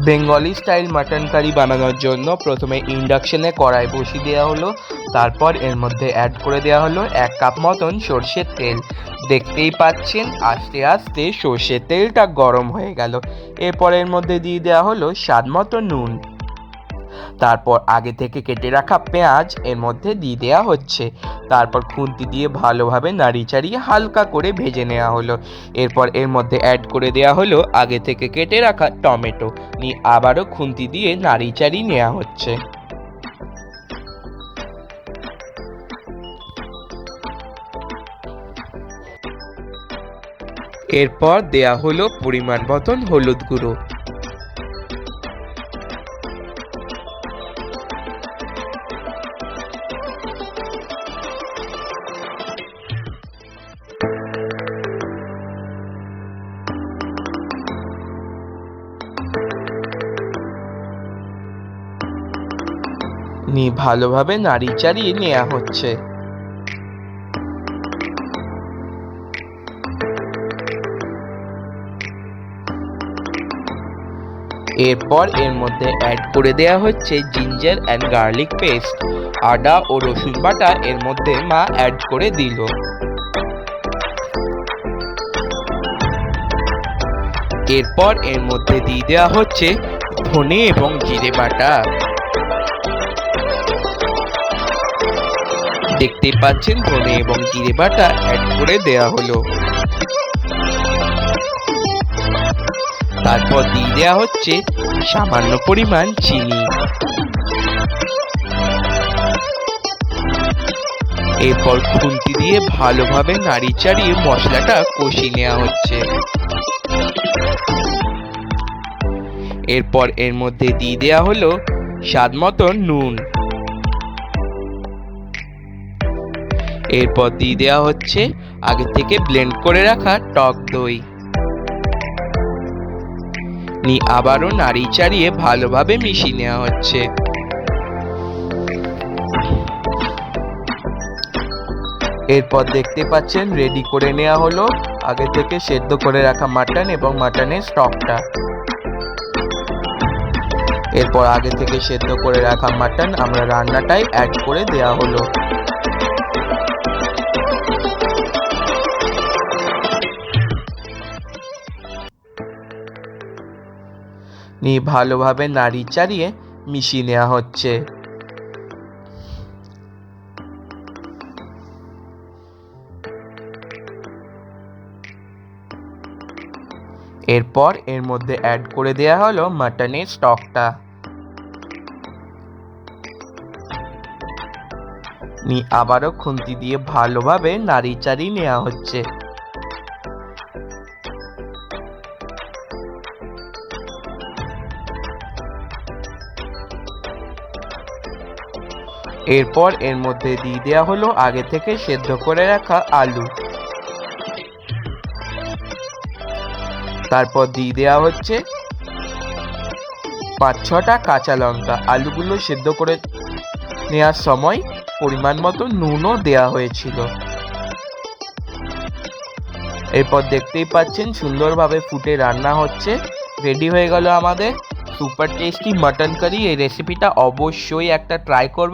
Bengali style mutton curry বানানোর জন্য প্রথমে ইন্ডাকশনে কড়াই বসিয়ে দেওয়া হলো। তারপর এর মধ্যে অ্যাড করে দেওয়া হলো 1 কাপ মতন সর্ষের তেল। দেখতেই পাচ্ছেন আস্তে আস্তে সর্ষের তেলটা গরম হয়ে গেল। এরপর এর মধ্যে দিয়ে দেওয়া হলো স্বাদ মতো নুন। তারপর আগে থেকে কেটে রাখা পেঁয়াজ এর মধ্যে দিয়ে দেওয়া হচ্ছে। তারপর খুন্তি দিয়ে ভালোভাবে নাড়ি চাড়িয়ে হালকা করে ভেজে নেওয়া হলো। এরপর এর মধ্যে অ্যাড করে দেওয়া হলো আগে থেকে কেটে রাখা টমেটো। নিয়ে আবারও খুন্তি দিয়ে নাড়ি চাড়িয়ে নেওয়া হচ্ছে। এরপর দেয়া হলো পরিমাণ মতন হলুদ গুঁড়ো। নিয়ে ভালোভাবে নাড়ি চাড়িয়ে নেওয়া হচ্ছে। এরপর এর মধ্যে অ্যাড করে দেওয়া হচ্ছে জিঞ্জার অ্যান্ড গার্লিক পেস্ট। আদা ও রসুন বাটা এর মধ্যে মা অ্যাড করে দিল। এরপর এর মধ্যে দিয়ে দেওয়া হচ্ছে ধনে এবং জিরে বাটা। দেখতে পাচ্ছেন ধনে এবং জিরে বাটা অ্যাড করে দেওয়া হলো। তারপর দিয়ে দেওয়া হচ্ছে সামান্য পরিমাণ চিনি। এরপর খুন্তি দিয়ে ভালোভাবে নাড়ি চাড়িয়ে মশলাটা কষিয়ে নেওয়া হচ্ছে। এরপর এর মধ্যে দিয়ে দেওয়া হলো স্বাদ মতো নুন। এরপর দিয়ে দেওয়া হচ্ছে আগে থেকে ব্লেন্ড করে রাখা টক দই। আবারও নাড়ি চাড়িয়ে ভালোভাবে মিশিয়ে নেওয়া হচ্ছে। এরপর দেখতে পাচ্ছেন রেডি করে নেওয়া হলো আগে থেকে সেদ্ধ করে রাখা মাটন এবং মাটনের স্টকটা। এরপর আগে থেকে সেদ্ধ করে রাখা মাটন আমরা রান্নাটায় অ্যাড করে দেওয়া হলো। নিয়ে ভালোভাবে নাড়ি চাড়িয়ে মিশিয়ে নেওয়া হচ্ছে। এরপর এর মধ্যে অ্যাড করে দেওয়া হলো মাটনের স্টকটা। নিয়ে আবারও খুন্তি দিয়ে ভালোভাবে নাড়ি চাড়িয়ে নেওয়া হচ্ছে। এরপর এর মধ্যে দিয়ে দেওয়া হলো আগে থেকে সেদ্ধ করে রাখা আলু। তারপর দিয়ে দেওয়া হচ্ছে 5-6টা কাঁচা লঙ্কা। আলুগুলো সেদ্ধ করে নেওয়ার সময় পরিমাণ মতো নুনও দেওয়া হয়েছিল। এরপর দেখতেই পাচ্ছেন সুন্দরভাবে ফুটে রান্না হচ্ছে। রেডি হয়ে গেল আমাদের সুপার টেস্টি মাটন কারি। এই রেসিপিটা অবশ্যই একটা ট্রাই করবেন।